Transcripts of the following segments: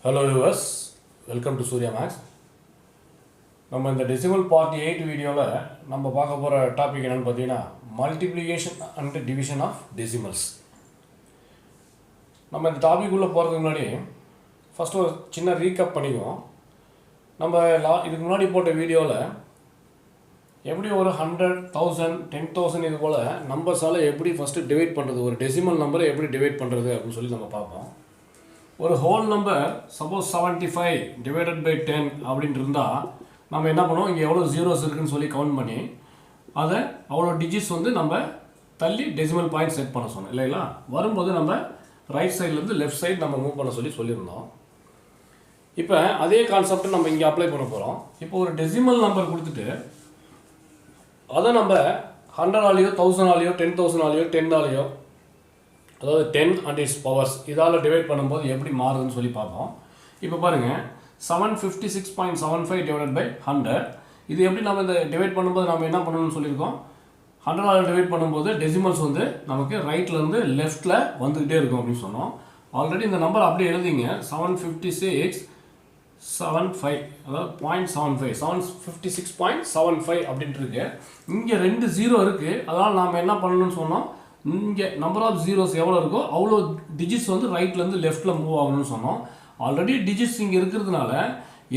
Hello viewers, welcome to Surya Max. நம்ம இந்த decimal part 8 வீடியோவில் நம்ம பார்க்க போகிற டாபிக் என்னென்னு பார்த்தீங்கன்னா multiplication and division of decimals. நம்ம இந்த டாபிக் உள்ளே போகிறதுக்கு முன்னாடி ஃபஸ்ட்டு ஒரு சின்ன ரீகப் பண்ணிக்குவோம். நம்ம இதுக்கு முன்னாடி போட்ட வீடியோவில் எப்படி ஒரு 100, 1000, 10,000 இது போல் நம்பர்ஸால் எப்படி ஃபஸ்ட்டு டிவைட் பண்ணுறது, ஒரு டெசிமல் நம்பரை எப்படி டிவைட் பண்ணுறது அப்படின்னு சொல்லி நம்ம பார்ப்போம். ஒரு whole number suppose 75 divided by 10 அப்படின்ட்டு இருந்தால் நம்ம என்ன பண்ணுவோம், இங்கே எவ்வளோ ஜீரோஸ் இருக்குதுன்னு சொல்லி கவுண்ட் பண்ணி அதை அவ்வளோ டிஜிட்ஸ் வந்து நம்ம தள்ளி டெசிமல் பாயிண்ட் செட் பண்ண சொன்னோம் இல்லைங்களா. வரும்போது நம்ம ரைட் சைட்லேருந்து லெஃப்ட் சைடு நம்ம மூவ் பண்ண சொல்லியிருந்தோம். இப்போ அதே கான்செப்ட் நம்ம இங்கே அப்ளை பண்ண போகிறோம். இப்போ ஒரு டெசிமல் நம்பர் கொடுத்துட்டு அதை நம்ம 100 ஆலையோ 1000 ஆலையோ 10,000 ஆலையோ 10 ஆலையோ அதாவது 10 அண்ட் இட்ஸ் பவர்ஸ் இதால் டிவைட் பண்ணும்போது எப்படி மாறுதுன்னு சொல்லி பார்ப்போம். இப்போ பாருங்கள் 756.75 டிவைடட் பை 100. இது எப்படி நம்ம இந்த டிவைட் பண்ணும்போது நம்ம என்ன பண்ணணும்னு சொல்லியிருக்கோம், 100 டிவைட் பண்ணும்போது டெசிமல்ஸ் வந்து நமக்கு ரைட்லேருந்து லெஃப்ட்டில் வந்துக்கிட்டே இருக்கும் அப்படின்னு சொன்னோம். ஆல்ரெடி இந்த நம்பர் அப்படியே எழுதிங்க 756.75 அதாவது 0.75 756.75 அப்படின்ட்டு இருக்கு. இங்கே 2 0 இருக்குது. அதனால் நாம் என்ன பண்ணணும்னு சொன்னோம், இங்கே நம்பர் ஆஃப் ஜீரோஸ் எவ்வளோ இருக்கோ அவ்வளோ டிஜிட்ஸ் வந்து ரைட்லேருந்து லெஃப்ட்டில் மூவ் ஆகணும்னு சொன்னோம். ஆல்ரெடி டிஜிட்ஸ் இங்கே இருக்கிறதுனால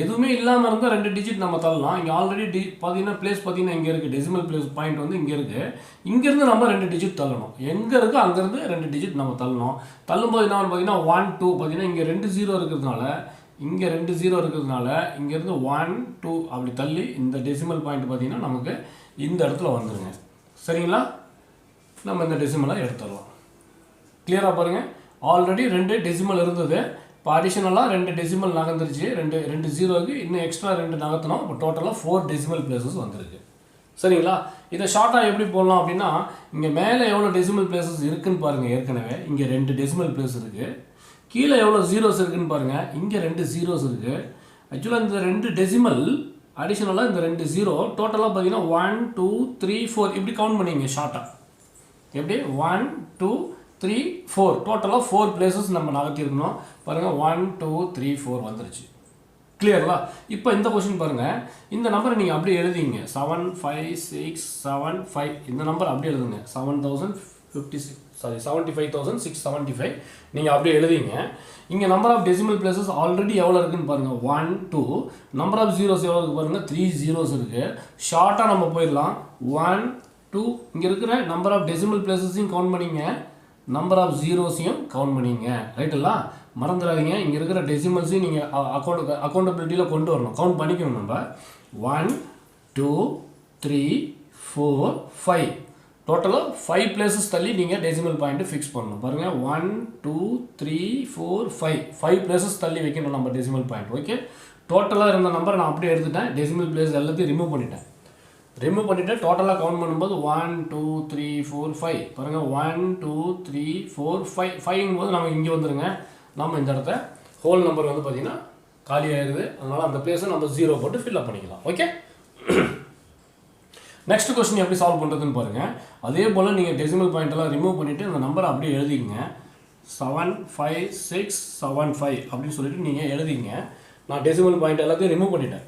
எதுவுமே இல்லாமல் இருந்தால் 2 டிஜிட் நம்ம தள்ளலாம். இங்கே ஆல்ரெடி பார்த்தீங்கன்னா பிளேஸ் பார்த்தீங்கன்னா இங்கே இருக்குது, டெசிமல் பிளேஸ் பாயிண்ட் வந்து இங்கே இருக்குது. இங்கேருந்து நம்ம 2 டிஜிட் தள்ளணும். எங்கே இருக்கோ அங்கேருந்து 2 டிஜிட் நம்ம தள்ளணும். தள்ளும்போது என்ன பார்த்தீங்கன்னா 1 2 பார்த்தீங்கன்னா இங்கே 2 0 இருக்கிறதுனால இங்கே 2 0 இருக்கிறதுனால இங்கேருந்து 1 2 அப்படி தள்ளி இந்த டெசிமல் பாயிண்ட் பார்த்தீங்கன்னா நமக்கு இந்த இடத்துல வந்துடுங்க. சரிங்களா, நம்ம இந்த டெசிமலை எடுத்துடலாம். கிளியராக பாருங்கள், ஆல்ரெடி 2 டெசிமல் இருந்தது. இப்போ அடிஷனலாக 2 டெசிமல் நகர்ந்துருச்சு. 2 ஜீரோக்கு இன்னும் எக்ஸ்ட்ரா 2 நகர்த்தணும். இப்போ டோட்டலாக 4 டெசிமல் பிளேசஸ் வந்துருக்கு. சரிங்களா, இதை ஷார்ட்டாக எப்படி போடலாம் அப்படின்னா, இங்கே மேலே எவ்வளோ டெசிமல் பிளேசஸ் இருக்குதுன்னு பாருங்கள். ஏற்கனவே இங்கே 2 டெசிமல் பிளேஸ் இருக்குது. கீழே எவ்வளோ ஜீரோஸ் இருக்குதுன்னு பாருங்கள். இங்கே 2 ஜீரோஸ் இருக்குது. ஆக்சுவலாக இந்த 2 டெசிமல் அடிஷனலாக இந்த 2 ஜீரோ டோட்டலாக பார்த்தீங்கன்னா 1 2 3 4 இப்படி கவுண்ட் பண்ணிங்க ஷார்ட்டாக. எப்படி 1 2 3 4 டோட்டலாக 4 பிளேசஸ் நம்ம நகர்த்திருக்கணும். பாருங்கள் 1 2 3 4 வந்துருச்சு. கிளியர்களா? இப்போ இந்த கொஸ்டின் பாருங்கள், இந்த நம்பரை நீங்கள் அப்படியே எழுதிங்க 75675 இந்த நம்பர் அப்படியே எழுதுங்க 75,675 நீங்கள் அப்படியே எழுதிங்க. இங்கே number of decimal places already எவ்வளோ இருக்குன்னு பாருங்கள் 1 2. நம்பர் ஆஃப் ஜீரோஸ் எவ்வளோ இருக்குது பாருங்கள் 3 ஜீரோஸ் இருக்குது. ஷார்ட்டாக நம்ம போயிடலாம் 1 2. இங்கே இருக்கிற நம்பர் ஆஃப் டெசிமல் பிளேசஸையும் கவுண்ட் பண்ணிங்க, நம்பர் ஆஃப் ஜீரோஸையும் கவுண்ட் பண்ணிங்க. ரைட்டுங்களா, மறந்துடாதீங்க. இங்கே இருக்கிற டெசிமல்ஸையும் நீங்கள் அக்கௌண்டபிலிட்டியில் கொண்டு வரணும், கவுண்ட் பண்ணிக்கணும். நம்ம 1 2 3 4 5 டோட்டலாக 5 பிளேசஸ் தள்ளி நீங்கள் டெசிமல் பாயிண்ட்டு ஃபிக்ஸ் பண்ணணும். பாருங்கள் 1 2 3 4 5 பிளேசஸ் தள்ளி வைக்கணும் நம்ம டெசிமல் பாயிண்ட். ஓகே, டோட்டலாக இருந்த நம்பரை நான் அப்படியே எடுத்துட்டேன். டெசிமல் பிளேஸ் எல்லாத்தையும் ரிமூவ் பண்ணிட்டேன். டோட்டலாக கவுண்ட் பண்ணும்போது 1 2 3 4 5 பாருங்கள் 1 2 3 4 5 5ங்கும் போது நம்ம இங்கே வந்துடுங்க. நம்ம இந்த இடத்த ஹோல் நம்பர் வந்து பார்த்திங்கன்னா காலி ஆயிடுது. அதனால் அந்த பிளேஸை நம்ம 0 போட்டு ஃபில்அப் பண்ணிக்கலாம். ஓகே, நெக்ஸ்ட் கொஸ்டின் எப்படி சால்வ் பண்ணுறதுன்னு பாருங்கள். அதே போல் நீங்கள் டெசிமல் பாயிண்டெல்லாம் ரிமூவ் பண்ணிவிட்டு அந்த நம்பரை அப்படியே எழுதிங்க 75675 அப்படின்னு சொல்லிட்டு நீங்கள் எழுதிங்க. நான் டெசிமல் பாயிண்ட் எல்லாத்தையும் ரிமூவ் பண்ணிட்டேன்.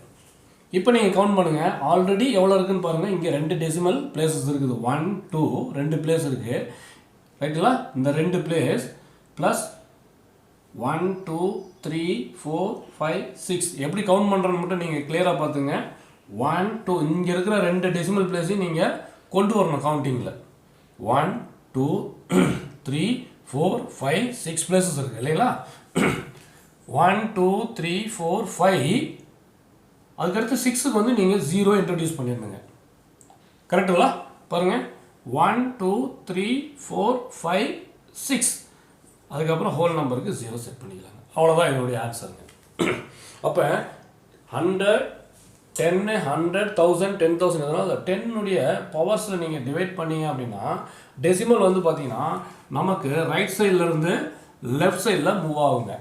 இப்போ நீங்கள் கவுண்ட் பண்ணுங்கள், ஆல்ரெடி எவ்வளோ இருக்குதுன்னு பாருங்கள். இங்கே 2 டெசிமல் பிளேசஸ் இருக்குது. 1 2 2 பிளேஸ் இருக்குது. ரைட்டுங்களா, இந்த 2 பிளேஸ் ப்ளஸ் 1 2 3 4 5 6 எப்படி கவுண்ட் பண்ணுறன்னு மட்டும் நீங்கள் கிளியராக பார்த்துங்க. 1 2 இங்கே இருக்கிற 2 டெசிமல் பிளேஸையும் நீங்கள் கொண்டு வரணும் கவுண்டிங்கில். 1 2 3 4 5 6 பிளேசஸ் இருக்குது இல்லைங்களா. 1 2 3 4 5 அதுக்கடுத்து 6க்கு வந்து நீங்கள் 0 இன்ட்ரடியூஸ் பண்ணியிருந்தீங்க. கரெக்டுங்களா, பாருங்கள் 1 2 3 4 5 6 அதுக்கப்புறம் ஹோல் நம்பருக்கு 0 செட் பண்ணிக்கலாங்க. அவ்வளோதான் என்னுடைய ஆன்சருங்க. அப்போ 100 10 100 1000 10,000 இதனால் 10னுடைய பவர்ஸில் நீங்கள் டிவைட் பண்ணீங்க அப்படின்னா டெசிமல் வந்து பார்த்தீங்கன்னா நமக்கு ரைட் சைட்லேருந்து லெஃப்ட் சைடில் மூவ் ஆகுங்க.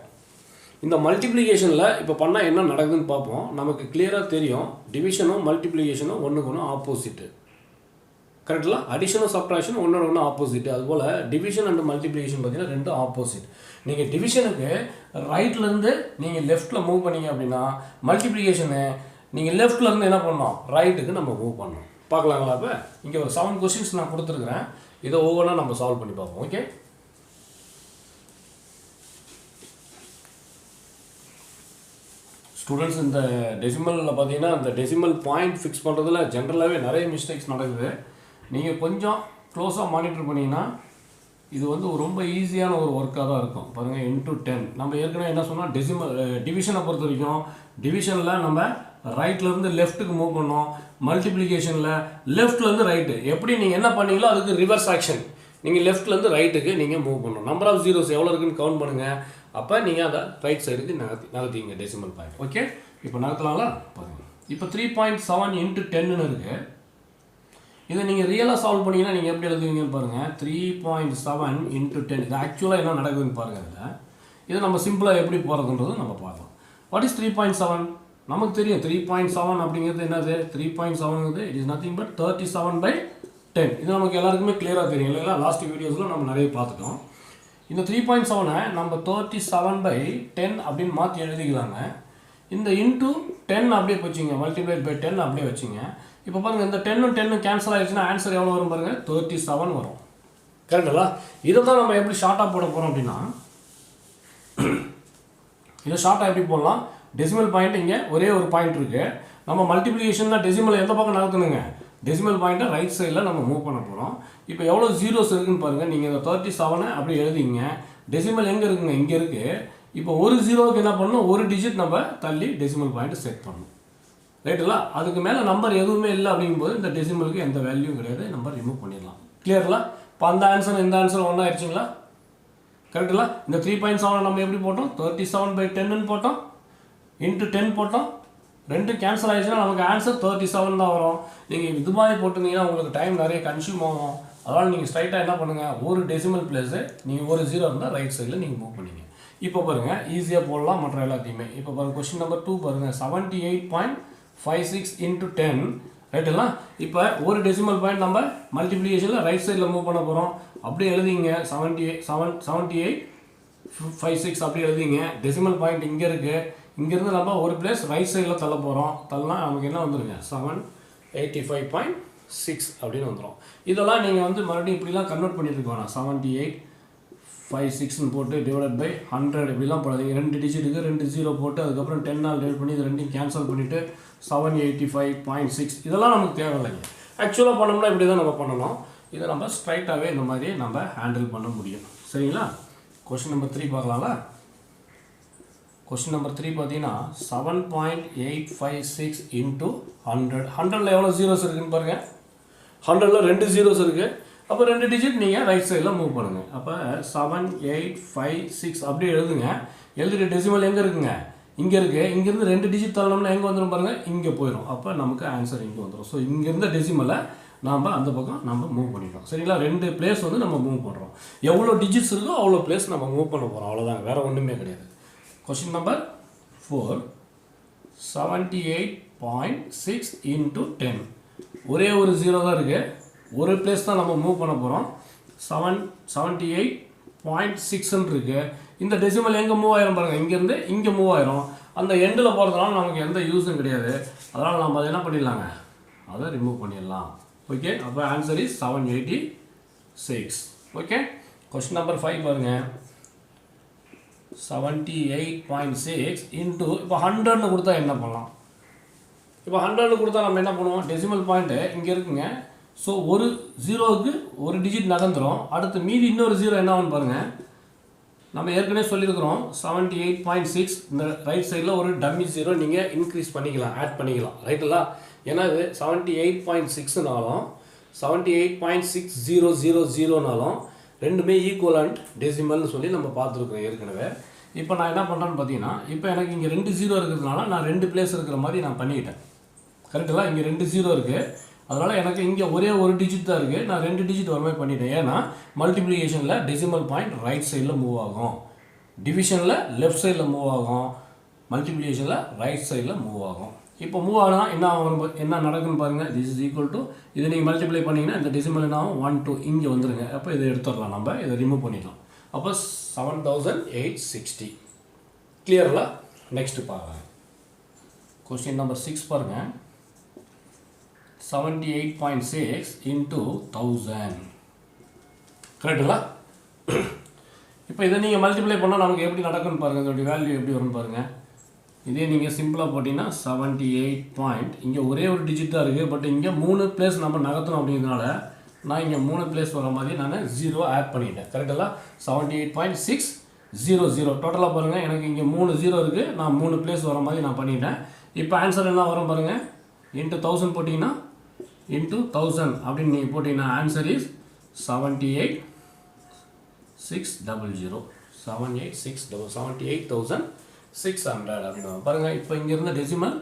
இந்த மல்டிப்ளிகேஷனில் இப்போ பண்ணால் என்ன நடக்குதுன்னு பார்ப்போம். நமக்கு கிளியராக தெரியும் டிவிஷனும் மல்டிப்ளிகேஷனும் ஒன்றுக்கு ஒன்று ஆப்போசிட்டு. கரெக்டுங்களா, அடிஷனும் சப்ட்ராக்ஷன் ஒன்றோட ஒன்று ஆப்போசிட். அதுபோல் டிவிஷன் அண்ட் மல்டிப்ளிகேஷன் பார்த்தீங்கன்னா 2 ஆப்போசிட். நீங்கள் டிவிஷனுக்கு ரைட்லேருந்து நீங்கள் லெஃப்ட்டில் மூவ் பண்ணீங்க அப்படின்னா மல்டிப்ளிகேஷனு நீங்கள் லெஃப்ட்லேருந்து என்ன பண்ணணும், ரைட்டுக்கு நம்ம மூவ் பண்ணணும். பார்க்கலாங்களா? இப்போ இங்கே ஒரு 7 கொஸ்டின்ஸ் நான் கொடுத்துருக்குறேன். இதை ஒவ்வொன்றா நம்ம சால்வ் பண்ணி பார்ப்போம். ஓகே, ஸ்டூடெண்ட்ஸ் இந்த டெசிமலில் பார்த்தீங்கன்னா அந்த டெசிமல் பாயிண்ட் ஃபிக்ஸ் பண்ணுறதுல ஜென்ரலாகவே நிறைய மிஸ்டேக்ஸ் நடக்குது. நீங்கள் கொஞ்சம் க்ளோஸாக மானிட்டர் பண்ணிங்கன்னா இது வந்து ரொம்ப ஈஸியான ஒரு ஒர்க்காக தான் இருக்கும். பாருங்கள், இன்ட்டு 10 நம்ம ஏற்கனவே என்ன சொன்னால் டிவிஷனை பொறுத்த வரைக்கும் டிவிஷனில் நம்ம ரைட்லேருந்து லெஃப்ட்டுக்கு மூவ் பண்ணோம். மல்டிப்ளிகேஷனில் லெஃப்ட்லேருந்து ரைட்டு. எப்படி நீங்கள் என்ன பண்ணீங்களோ அதுக்கு ரிவர்ஸ் ஆக்ஷன். நீங்கள் லெஃப்ட்லேருந்து ரைட்டுக்கு நீங்கள் மூவ் பண்ணணும். நம்பர் ஆஃப் ஜீரோஸ் எவ்வளோ இருக்குன்னு கவுண்ட் பண்ணுங்கள். அப்போ நீங்கள் அதை ரைட் சைடுக்கு நகர்த்திங்க டெசிமல் பாயிண்ட். ஓகே, இப்போ நகர்த்தலாம்ல? பாருங்கள், இப்போ 3.7 × 10ன்னு இருக்குது. இதை நீங்கள் ரியலாக சால்வ் பண்ணிங்கன்னா நீங்கள் எப்படி எழுதுவீங்கன்னு பாருங்கள். 3.7 × 10 இது ஆக்சுவலாக என்ன நடக்குதுன்னு பாருங்கள். இதை நம்ம சிம்பிளாக எப்படி போகிறதுன்றது நம்ம பார்க்கலாம். What is 3.7? நமக்கு தெரியும் 3.7 அப்படிங்கிறது என்னது. 3.7ங்கிறது இட் இஸ் நத்திங் பட் 37/10. இது நமக்கு எல்லாருக்குமே கிளியராக தெரியும் இல்லைங்களா? லாஸ்ட் வீடியோஸில் நம்ம நிறைய பார்த்துட்டோம். இந்த 3.7ஐ நம்ம 37/10 அப்படின்னு மாற்றி எழுதிக்கலாங்க. இந்த இன்ட்டு 10 அப்படியே வச்சுங்க, மல்டிப்ளைட் பை 10 அப்படியே வச்சுங்க. இப்போ பாருங்கள், இந்த 10ம் 10ம் கேன்சல் ஆகிடுச்சுன்னா ஆன்சர் எவ்வளோ வரும் பாருங்கள், 37 வரும். கரெக்டுங்களா? இதை தான் நம்ம எப்படி ஷார்ட்டாக போட போகிறோம் அப்படின்னா, இதை ஷார்ட்டாக எப்படி போடலாம். டெசிமல் பாயிண்ட் இங்கே ஒரே ஒரு பாயிண்ட் இருக்குது. நம்ம மல்டிப்ளிகேஷன்னா டெசிமல் எந்த பக்கம் நகர்த்தணுங்க, டெசிமல் பாயிண்ட்டை ரைட் சைடில் நம்ம மூவ் பண்ண போகிறோம். இப்போ எவ்வளோ ஜீரோஸ் இருக்குன்னு பாருங்கள். நீங்கள் இந்த 37 அப்படி எழுதிங்க. டெசிமல் எங்கே இருக்குங்க, இங்கே இருக்குது. இப்போ ஒரு ஜீரோவுக்கு என்ன பண்ணணும், ஒரு டிஜிட் நம்ம தள்ளி டெசிமல் பாயிண்ட்டை செட் பண்ணணும். ரைட்டுங்களா? அதுக்கு மேலே நம்பர் எதுவுமே இல்லை அப்படிங்கும்போது இந்த டெசிமலுக்கு எந்த வேல்யூவும் கிடையாது, நம்பர் ரிமூவ் பண்ணிடலாம். கிளியர்களா? இப்போ அந்த ஆன்சர் இந்த ஆன்சர் ஒன்றா ஆயிடுச்சுங்களா? கரெக்டுங்களா? இந்த 3.7 நம்ம எப்படி போட்டோம், 37/10ன்னு போட்டோம், இன்ட்டு 10 போட்டோம். ரெண்டு கேன்சல் ஆகிடுச்சுன்னா நமக்கு ஆன்சர் 37 தான் வரும். நீங்கள் இது மாதிரி போட்டிருந்தீங்கன்னா உங்களுக்கு டைம் நிறைய கன்சியூம் ஆகும். அதனால் நீங்கள் ஸ்ட்ரைட்டாக என்ன பண்ணுங்கள், ஒரு டெசிமல் பிளேஸு நீங்கள் ஒரு ஜீரோ இருந்தால் ரைட் சைடில் நீங்கள் மூவ் பண்ணிங்க. இப்போ பாருங்கள், ஈஸியாக போடலாம் மற்ற எல்லாத்தையுமே. இப்போ பாருங்கள், கொஸ்டின் நம்பர் 2 பாருங்கள். 78.56 × 10 ரைட்டுங்களா? இப்போ ஒரு டெசிமல் பாயிண்ட் நம்ம மல்டிப்ளிகேஷனில் ரைட் சைடில் மூவ் பண்ண போகிறோம். அப்படியே எழுதிங்க, 78.56 அப்படி எழுதிங்க. டெசிமல் பாயிண்ட் இங்கே இருக்குது. இங்கேருந்து நம்ம ஒரு பிளேஸ் ரைட் சைடில் தள்ள போகிறோம். தள்ளனா நமக்கு என்ன வந்துருங்க, 785.6 அப்படின்னு வந்துடும். இதெல்லாம் நீங்கள் வந்து மறுபடியும் இப்படிலாம் கன்வெர்ட் பண்ணிட்டு வேணாம். 78.56ன்னு போட்டு டிவைட் பை 100 இப்படிலாம் போடாதீங்க. 2 டிஜிட்டுக்கு 2 ஜீரோ போட்டு அதுக்கப்புறம் 10 டிவைட் பண்ணி இது ரெண்டையும் கேன்சல் பண்ணிவிட்டு 785.6 இதெல்லாம் நமக்கு தேவையில்லைங்க. ஆக்சுவலாக பண்ணோம்னா இப்படி தான் நம்ம பண்ணணும். இதை நம்ம ஸ்ட்ரைட்டாகவே இந்த மாதிரி நம்ம ஹேண்டில் பண்ண முடியும். சரிங்களா? Question number 3 பார்க்கலாங்களா? கொஸ்டின் நம்பர் 3 பார்த்தீங்கன்னா 7.856 × 100. 100ல் எவ்வளோ ஜீரோஸ் இருக்குதுன்னு பாருங்கள். 100ல் 2 ஜீரோஸ் இருக்குது. அப்போ 2 டிஜிட் நீங்கள் ரைட் சைடில் மூவ் பண்ணுங்கள். அப்போ 7856 அப்படியே எழுதுங்க. எழுதிட்டு டெசிமல் எங்கே இருக்குங்க, இங்கே இருக்குது. இங்கேருந்து 2 டிஜிட் தள்ளணும்னா எங்கே வந்துடும் பாருங்கள், இங்கே போயிடும். அப்போ நமக்கு ஆன்சர் இங்கே வந்துடும். ஸோ இங்கேருந்த டெசிமலை நாம் அந்த பக்கம் நம்ம மூவ் பண்ணிட்டோம். சரிங்களா? 2 பிளேஸ் வந்து நம்ம மூவ் பண்ணுறோம். எவ்வளோ டிஜிட்ஸ் இருக்கோ அவ்வளோ பிளேஸ் நம்ம மூவ் பண்ண போகிறோம். அவ்வளோதாங்க, வேறு ஒன்றுமே கிடையாது. கொஸ்டின் நம்பர் 4 78.6 × 10 ஒரே ஒரு ஜீரோ தான் இருக்குது. ஒரு பிளேஸ் தான் நம்ம மூவ் பண்ண போகிறோம். 78.6ன்னு இருக்குது. இந்த டெசிமல் எங்கே மூவ் ஆயிரும் பாருங்கள், இங்கேருந்து இங்கே மூவ் ஆயிரும். அந்த எண்டில் போகிறதுனால நமக்கு எந்த யூஸும் கிடையாது. அதனால் நம்ம அதை என்ன பண்ணிடலாங்க, அதை ரிமூவ் பண்ணிடலாம். ஓகே, அப்போ answer is 786. Okay, question number 5 பாருங்கள். 78.6 இன்ட்டு இப்போ 100ன்னு கொடுத்தா என்ன பண்ணலாம். இப்போ 100ன்னு கொடுத்தா நம்ம என்ன பண்ணுவோம், டெசிமல் பாயிண்ட்டு இங்கே இருக்குங்க. ஸோ ஒரு ஜீரோவுக்கு ஒரு டிஜிட் நகர்ந்துடும். அடுத்து மீதி இன்னொரு ஜீரோ என்ன ஆகுன்னு பாருங்கள். நம்ம ஏற்கனவே சொல்லியிருக்கிறோம் 78.6 இந்த ரைட் சைடில் ஒரு டம்மி ஜீரோ நீங்கள் இன்க்ரீஸ் பண்ணிக்கலாம், ஆட் பண்ணிக்கலாம். ரைட்டுங்களா? ஏன்னா இது 78.6னாலும் 78.6000னாலும் ரெண்டுமே ஈக்குவலண்ட் டெசிமல்னு சொல்லி நம்ம பார்த்துருக்கோம் ஏற்கனவே. இப்போ நான் என்ன பண்ணுறேன்னு பார்த்தீங்கன்னா, இப்போ எனக்கு இங்கே 2 ஜீரோ இருக்கிறதுனால நான் 2 பிளேஸ் இருக்கிற மாதிரி நான் பண்ணிக்கிட்டேன். கரெக்டுங்களா? இங்கே 2 ஜீரோ இருக்குது. அதனால் எனக்கு இங்கே ஒரே ஒரு டிஜிட் தான் இருக்குது. நான் 2 டிஜிட் வர மாதிரி பண்ணிட்டேன். ஏன்னா மல்டிப்ளிகேஷனில் டெசிமல் பாயிண்ட் ரைட் சைடில் மூவ் ஆகும், டிவிஷனில் லெஃப்ட் சைடில் மூவ் ஆகும், மல்டிப்ளிகேஷனில் ரைட் சைடில் மூவ் ஆகும். இப்போ மூவ் ஆனால் என்ன நடக்குன்னு பாருங்கள். திஸ் இஸ் ஈக்குவல் டு இதை நீங்கள் மல்டிப்ளை பண்ணிங்கன்னா இந்த டெசிமல் என்ன ஆகும், 1 2 இங்கே வந்துடுங்க. அப்போ இதை எடுத்துடலாம், நம்ம இதை ரிமூவ் பண்ணிடலாம். அப்போ 7860. கிளியர்ல? நெக்ஸ்ட் பாருங்க. கொஸ்டின் நம்பர் 6 பாருங்க. 78.6 into 1000. கரெக்டுங்களா? இப்போ இதை நீங்கள் மல்டிப்ளை பண்ணால் நமக்கு எப்படி நடக்குன்னு பாருங்கள். இதோடைய வேல்யூ எப்படி வரும்னு பாருங்கள். இதே நீங்கள் சிம்பிளாக போட்டிங்கன்னா 78 இங்கே ஒரே ஒரு டிஜிட் தான் இருக்குது. பட் இங்கே 3 பிளேஸ் நம்ம நகர்த்தணும் அப்படிங்கிறதுனால நான் இங்கே 3 பிளேஸ் வர மாதிரி நான் 0 ஆட் பண்ணிட்டேன். கரெக்டுங்களா? 78.600 டோட்டலாக பாருங்கள். எனக்கு இங்கே 3 0 இருக்குது. நான் 3 பிளேஸ் வர மாதிரி நான் பண்ணிட்டேன். இப்போ ஆன்சர் என்ன வரும் பாருங்கள். இன்ட்டு 1000 போட்டிங்கன்னா இன்ட்டு 1000 அப்படின்னு நீங்கள் போட்டிங்கன்னா ஆன்சர் இஸ் 78,600. 78,600 அப்படின்னு பாருங்கள். இப்போ இங்கேருந்து டெசிமல்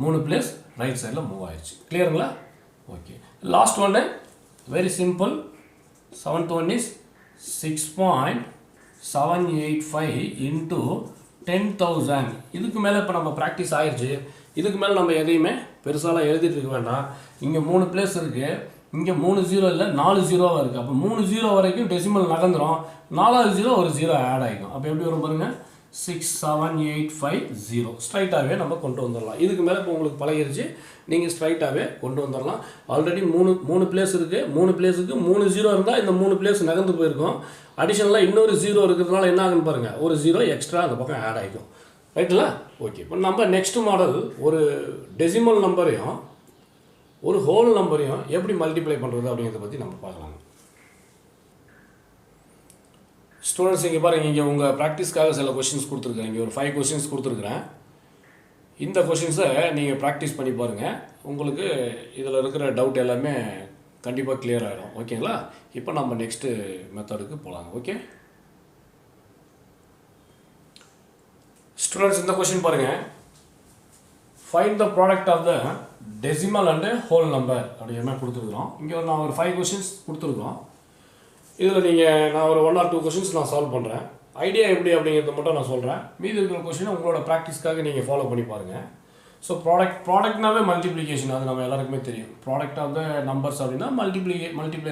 3 பிளேஸ் ரைட் சைடில் மூவ் ஆயிடுச்சு. கிளியருங்களா? ஓகே. லாஸ்ட் ஒன்று very simple. 7th one is 6.785 into 10,000. இதுக்கு மேலே இப்போ நம்ம ப்ராக்டிஸ் ஆயிடுச்சு. இதுக்கு மேலே நம்ம எதையுமே பெருசாலாம் எழுதிட்டு இருக்க வேண்டாம். இங்கே 3 பிளேஸ் இருக்குது. இங்கே 3 0 இல்லை 4 0வாக இருக்குது. அப்போ 3 0 வரைக்கும் டெசிமல் நகர்ந்துடும். 4வது 0 ஒரு 0 ஆட் ஆகிக்கும். அப்போ எப்படி வரும் பாருங்கள். 67850 ஸ்ட்ரைட்டாகவே நம்ம கொண்டு வந்துடலாம். இதுக்கு மேலே இப்போ உங்களுக்கு பழகிருச்சு. நீங்கள் ஸ்ட்ரைட்டாகவே கொண்டு வந்துடலாம். ஆல்ரெடி 3 பிளேஸ் இருக்குது. 3 பிளேஸுக்கு 3 0 இருந்தால் இந்த 3 பிளேஸ் நகர்ந்து போயிருக்கும். அடிஷனலாக இன்னொரு 0 இருக்கிறதுனால என்ன ஆகுன்னு பாருங்கள். ஒரு 0 எக்ஸ்ட்ரா அந்த பக்கம் ஆட் ஆகிக்கும். ரைட்டுங்களா? ஓகே. இப்போ நம்ம நெக்ஸ்ட் மாடல் ஒரு டெசிமல் நம்பரையும் ஒரு ஹோல் நம்பரையும் எப்படி மல்டிப்ளை பண்ணுறது அப்படிங்கிறத பற்றி நம்ம பார்க்கலாம். ஸ்டூடெண்ட்ஸ் இங்கே பாருங்கள். இங்கே உங்கள் ப்ராக்டிஸ்க்காக சில கொஷின்ஸ் கொடுத்துருக்கேன். இங்கே ஒரு 5 கொஷின்ஸ் கொடுத்துருக்குறேன். இந்த கொஷின்ஸை நீங்கள் ப்ராக்டிஸ் பண்ணி பாருங்கள். உங்களுக்கு இதில் இருக்கிற டவுட் எல்லாமே கண்டிப்பாக கிளியர் ஆகிடும். ஓகேங்களா? இப்போ நம்ம நெக்ஸ்ட்டு மெத்தடுக்கு போகலாங்க. ஓகே ஸ்டூடெண்ட்ஸ், இந்த கொஷின் பாருங்கள். Find the product of the decimal and whole number அப்படிங்கிற மாதிரி கொடுத்துருக்குறோம். இங்கே நான் ஒரு 5 கொஷின்ஸ் கொடுத்துருக்கோம். இதில் நான் ஒரு 1 or 2 கொஷின்ஸ் நான் சால்வ் பண்ணுறேன். ஐடியா எப்படி அப்படிங்கிறத மட்டும் நான் சொல்கிறேன். மீதி இருக்கிற கொஷினை உங்களோட ப்ராக்டிஸ்க்காக நீங்கள் ஃபாலோ பண்ணி பாருங்கள். ஸோ ப்ராடக்ட்னாவே மல்டிப்ளிகேஷன், அது நம்ம எல்லாருக்குமே தெரியும். ப்ராடக்ட் ஆஃப் த நம்பர்ஸ் அப்படின்னா மல்டிப்ளை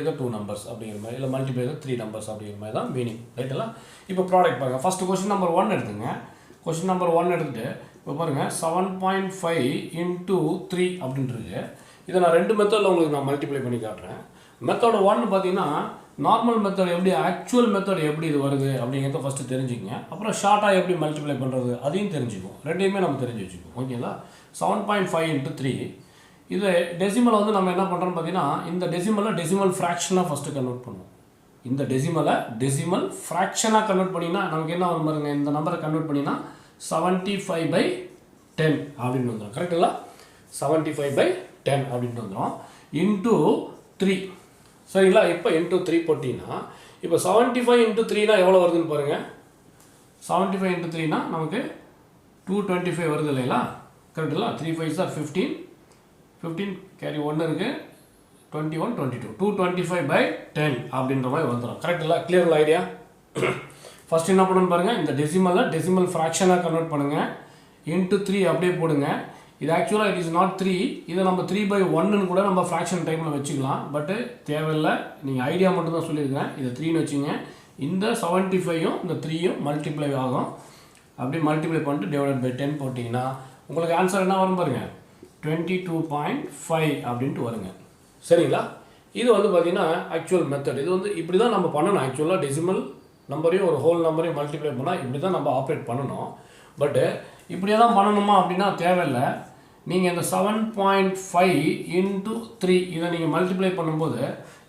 த 2 நம்பர்ஸ் அப்படிங்கிற மாதிரி, இல்லை மல்டிப்ளை த 3 நம்பர்ஸ் அப்படிங்கிற மாதிரி தான் மீனிங். ரைட்டெல்லாம்? இப்போ ப்ராடக்ட் பாருங்கள். ஃபஸ்ட்டு கொஷின் நம்பர் 1 எடுத்துங்க. கொஷின் நம்பர் 1 எடுத்துகிட்டு இப்போ பாருங்கள் 7.5 into 3 அப்படின்ட்டு. இதை நான் 2 மெத்தடில் உங்களுக்கு நான் மல்டிப்ளை பண்ணி காட்டுறேன். மெத்தட் 1 பார்த்தீங்கன்னா நார்மல் மெத்தட் எப்படி, ஆக்சுவல் மெத்தட் எப்படி இது வருது அப்படிங்கிறத ஃபஸ்ட்டு தெரிஞ்சுக்கங்க. அப்புறம் ஷார்ட்டாக எப்படி மல்டிப்ளை பண்ணுறது அதையும் தெரிஞ்சுக்குவோம். ரெண்டையுமே நம்ம தெரிஞ்சு வச்சுக்குவோம். ஓகேங்களா? 7.5 into 3 இது டெசிமலை வந்து நம்ம என்ன பண்ணுறோம்னு பார்த்தீங்கன்னா இந்த டெசிமல் ஃப்ராக்ஷனாக ஃபஸ்ட்டு கன்வெர்ட் பண்ணுவோம். இந்த டெசிமல் ஃப்ராக்ஷனாக கன்வெர்ட் பண்ணினா நமக்கு என்ன வரும் பாருங்க. இந்த நம்பரை கன்வெர்ட் பண்ணினா 75/10 அப்படின்னு வந்துடும். கரெக்டுங்களா? 75/10 அப்படின்னு வந்துடும். இன்ட்டு 3. சரிங்களா? இப்போ இன்ட்டு 3 போட்டிங்கன்னா இப்போ 75 into 3னா எவ்வளோ வருதுன்னு பாருங்கள். 75 into 3னா நமக்கு 225 வருது இல்லைங்களா? கரெக்டுங்களா? 3 5s are 15 கேரி 1 இருக்குது. 21 22 225/10 அப்படின்ற மாதிரி வந்துடும். கரெக்டுங்களா? Clear idea? ஃபஸ்ட் என்ன பண்ணணும்னு பாருங்கள். இந்த டெசிமல் ஃப்ராக்ஷனாக கன்வெர்ட் பண்ணுங்கள். இன்ட்டு 3 அப்படியே போடுங்க. இது ஆக்சுவலாக இட் இஸ் நாட் 3. இதை நம்ம 3/1ன்னு கூட நம்ம ஃப்ராக்ஷன் டைமில் வச்சுக்கலாம். பட்டு தேவையில்லை. நீங்கள் ஐடியா மட்டும் தான் சொல்லியிருக்கேன். இதை 3ன்னு வச்சுங்க. இந்த 75ம் இந்த 3யும் மல்டிப்ளை ஆகும். அப்படி மல்டிப்ளை பண்ணிட்டு /10 போட்டிங்கன்னா உங்களுக்கு ஆன்சர் என்ன வரும் பாருங்கள். 22.5 அப்படின்ட்டு வருங்க. சரிங்களா? இது வந்து பார்த்திங்கன்னா ஆக்சுவல் மெத்தட். இது வந்து இப்படி தான் நம்ம பண்ணணும். ஆக்சுவலாக டெசிமல் நம்பரையும் ஒரு ஹோல் நம்பரையும் மல்டிப்ளை பண்ணால் இப்படி தான் நம்ம ஆப்ரேட் பண்ணணும். பட்டு இப்படியே தான் பண்ணணுமா அப்படின்னா தேவையில்லை. நீங்கள் இந்த 7.5 into 3 இதை நீங்கள் மல்டிப்ளை பண்ணும்போது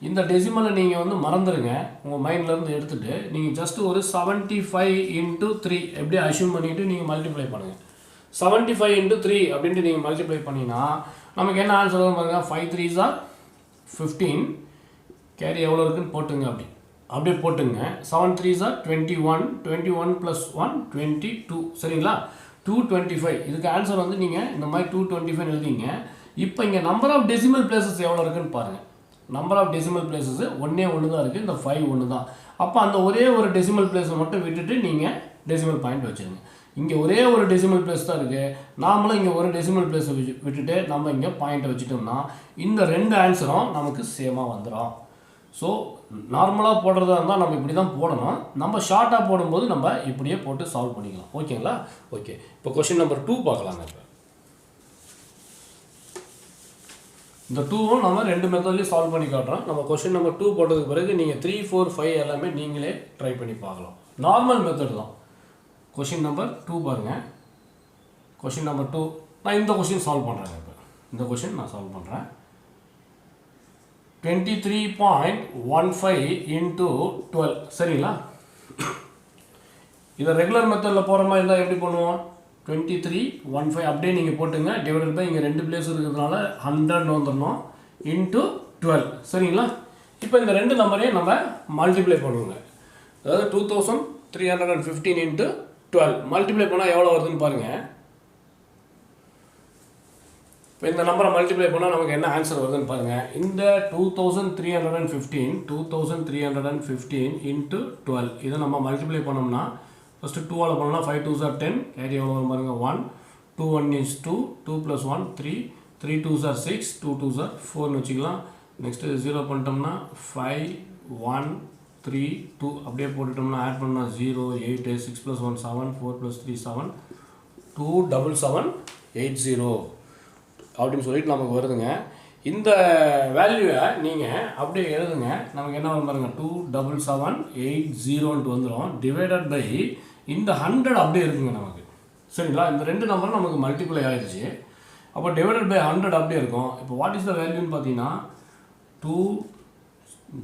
இந்த டெசிமலை நீங்கள் வந்து மறந்துடுங்க. உங்கள் மைண்ட்லேருந்து எடுத்துகிட்டு நீங்கள் ஜஸ்ட் ஒரு 75 into 3 எப்படி அஷ்யூம் பண்ணிவிட்டு நீங்கள் மல்டிப்ளை பண்ணுங்கள். 75 into 3 அப்படின்ட்டு நீங்கள் மல்டிப்ளை பண்ணிங்கன்னா நமக்கு என்ன ஆன்சர் வரும் பாருங்கள். 5 3s are 15 கேரி எவ்வளோ இருக்குன்னு போட்டுங்க. அப்படியே போட்டுங்க. 7 3s are 21 21 + 1 22. சரிங்களா? 225. இதுக்கு ஆன்சர் வந்து நீங்கள் இந்த மாதிரி 225 எழுதிங்க. இப்போ இங்கே நம்பர் ஆஃப் டெசிமல் பிளேசஸ் எவ்வளோ இருக்குன்னு பாருங்கள். நம்பர் ஆஃப் டெசிமல் பிளேசஸ் ஒன்றே தான் இருக்குது. இந்த 5 ஒன்று தான். அப்போ அந்த ஒரே ஒரு டெசிமல் பிளேஸை மட்டும் விட்டுட்டு நீங்கள் டெசிமல் பாயிண்ட் வச்சுருங்க. இங்கே ஒரே ஒரு டெசிமல் பிளேஸ் தான் இருக்குது. நாமளும் இங்கே ஒரு டெசிமல் பிளேஸை விட்டுட்டு நம்ம இங்கே பாயிண்ட்டை வச்சுட்டோம்னா இந்த 2 ஆன்சரும் நமக்கு சேமாக வந்துடும். ஸோ நார்மலாக போடுறதா இருந்தால் நம்ம இப்படி தான் போடணும். நம்ம ஷார்ட்டாக போடும்போது நம்ம இப்படியே போட்டு சால்வ் பண்ணிக்கலாம். ஓகேங்களா? ஓகே, இப்போ கொஷின் நம்பர் 2 பார்க்கலாங்க. இப்போ இந்த 2வும் நம்ம 2 மெத்தட்லேயும் சால்வ் பண்ணி காட்டுறோம். நம்ம கொஷின் நம்பர் 2 போட்டதுக்கு பிறகு நீங்கள் 3, 4, 5 எல்லாமே நீங்களே ட்ரை பண்ணி பார்க்கலாம். நார்மல் மெத்தட் தான். கொஷின் நம்பர் 2 பாருங்கள். கொஷின் நம்பர் 2 நான் இந்த கொஷின் சால்வ் பண்ணுறேன். இப்போ இந்த கொஷின் நான் சால்வ் பண்ணுறேன். 23.15 into 12 சரிங்களா? இதை ரெகுலர் மெத்தடில் போகிற மாதிரி இருந்தால் எப்படி பண்ணுவோம்? 23.15 அப்படியே நீங்கள் போட்டுங்க. டிவைடட் பை இங்கே 2 பிளேஸ் இருக்கிறதுனால 100 வந்துடணும் இன்ட்டு 12 சரிங்களா? இப்போ இந்த 2 நம்பரையும் நம்ம மல்டிப்ளை பண்ணுவோங்க. அதாவது 2315 இன்ட்டு 12 மல்டிப்ளை பண்ணால் எவ்வளோ வருதுன்னு பாருங்கள். இப்போ இந்த நம்பரை மல்டிப்ளை பண்ணால் நமக்கு என்ன ஆன்சர் வருதுன்னு பாருங்கள். இந்த 2315 இன்ட்டு 12 இதை நம்ம மல்டிப்ளை பண்ணோம்னா ஃபஸ்ட்டு 2ஆல் பண்ணோம்னா 5 2s are 10 கேரி எவ்வளோ வரும் பாருங்கள். 1 2 1 is 2 2 + 1 3 3 2s are 6 2 2s are 4ன்னு வச்சுக்கலாம். நெக்ஸ்ட்டு 0 பண்ணிட்டோம்னா 5 1 3 2 அப்படியே போட்டுட்டோம்னா ஆட் பண்ணால் 0 8 6 + 1 7 4 + 3 7 2 7 7 8 0 அப்படின்னு சொல்லிட்டு நமக்கு வருதுங்க. இந்த வேல்யூவை நீங்கள் அப்படியே எழுதுங்க. நமக்கு என்ன வரும் பாருங்கள். 2 7 7 8 0ன்ட்டு வந்துடும். டிவைடட் பை இந்த 100 அப்படியே இருக்குங்க நமக்கு சரிங்களா? இந்த 2 நம்பரும் நமக்கு மல்டிப்ளை ஆகிடுச்சு. அப்போ டிவைடட் பை 100 அப்படியே இருக்கும். இப்போ வாட் இஸ் த வேல்யூன்னு பார்த்தீங்கன்னா 2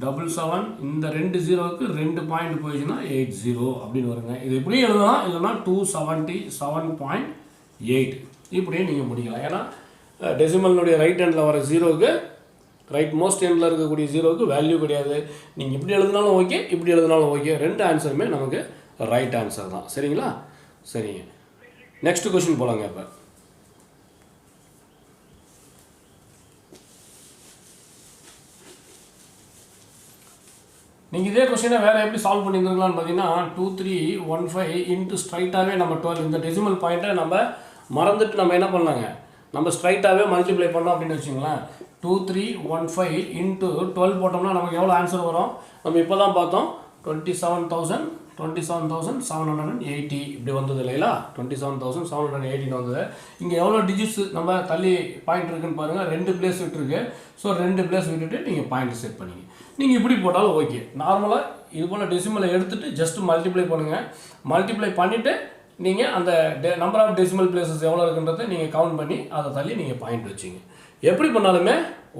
7 7 இந்த 2 0க்கு 2 பாயிண்ட் போயிடுச்சுன்னா 80 அப்படின்னு வருங்க. இது எப்படி எழுதலாம்? இல்லைன்னா 277.8 இப்படியே நீங்கள் முடிக்கலாம். ஏன்னா டெசிமல்னுடைய ரைட் ஹேண்டில் வர 0க்கு ரைட் மோஸ்ட் ஹேண்டில் இருக்கக்கூடிய 0க்கு வேல்யூ கிடையாது. நீங்கள் இப்படி எழுதினாலும் ஓகே, இப்படி எழுதினாலும் ஓகே, 2 ஆன்சருமே நமக்கு ரைட் ஆன்சர் தான். சரிங்களா? சரிங்க, நெக்ஸ்ட் கொஸ்டின் போகலாங்க. இப்போ நீங்கள் இதே கொஸ்டினை வேறு எப்படி சால்வ் பண்ணியிருந்துருக்கலாம்னு பார்த்தீங்கன்னா 2315 இன்ட்டு ஸ்ட்ரைட்டாகவே நம்ம 12 இந்த டெசிமல் பாயிண்ட்டை நம்ம மறந்துட்டு நம்ம என்ன பண்ணலாங்க, நம்ம ஸ்ட்ரைட்டாகவே மல்டிப்ளை பண்ணோம் அப்படின்னு வச்சுங்களேன். 2315 இன்ட்டு 12 போட்டோம்னா நமக்கு எவ்வளோ ஆன்சர் வரும்? நம்ம இப்போ தான் பார்த்தோம் 27,780 இப்படி வந்தது இல்லைங்களா? 27,780 வந்தது. இங்கே எவ்வளோ டிஜிட்ஸ் நம்ம தள்ளி பாயிண்ட் இருக்குன்னு பாருங்கள். 2 பிளேஸ் விட்டுருக்கு. ஸோ 2 பிளேஸ் விட்டுட்டு நீங்கள் பாயிண்ட் செட் பண்ணிங்க. நீங்கள் இப்படி போட்டாலும் ஓகே. நார்மலாக இது போல் டெசிமலை எடுத்துகிட்டு ஜஸ்ட் மல்டிப்ளை பண்ணுங்கள். மல்டிப்ளை பண்ணிவிட்டு நீங்கள் அந்த நம்பர் ஆஃப் டெசிமல் பிளேசஸ் எவ்வளோ இருக்குன்றதை நீங்கள் கவுண்ட் பண்ணி அதை தள்ளி நீங்கள் பாயிண்ட் வச்சிங்க. எப்படி பண்ணாலுமே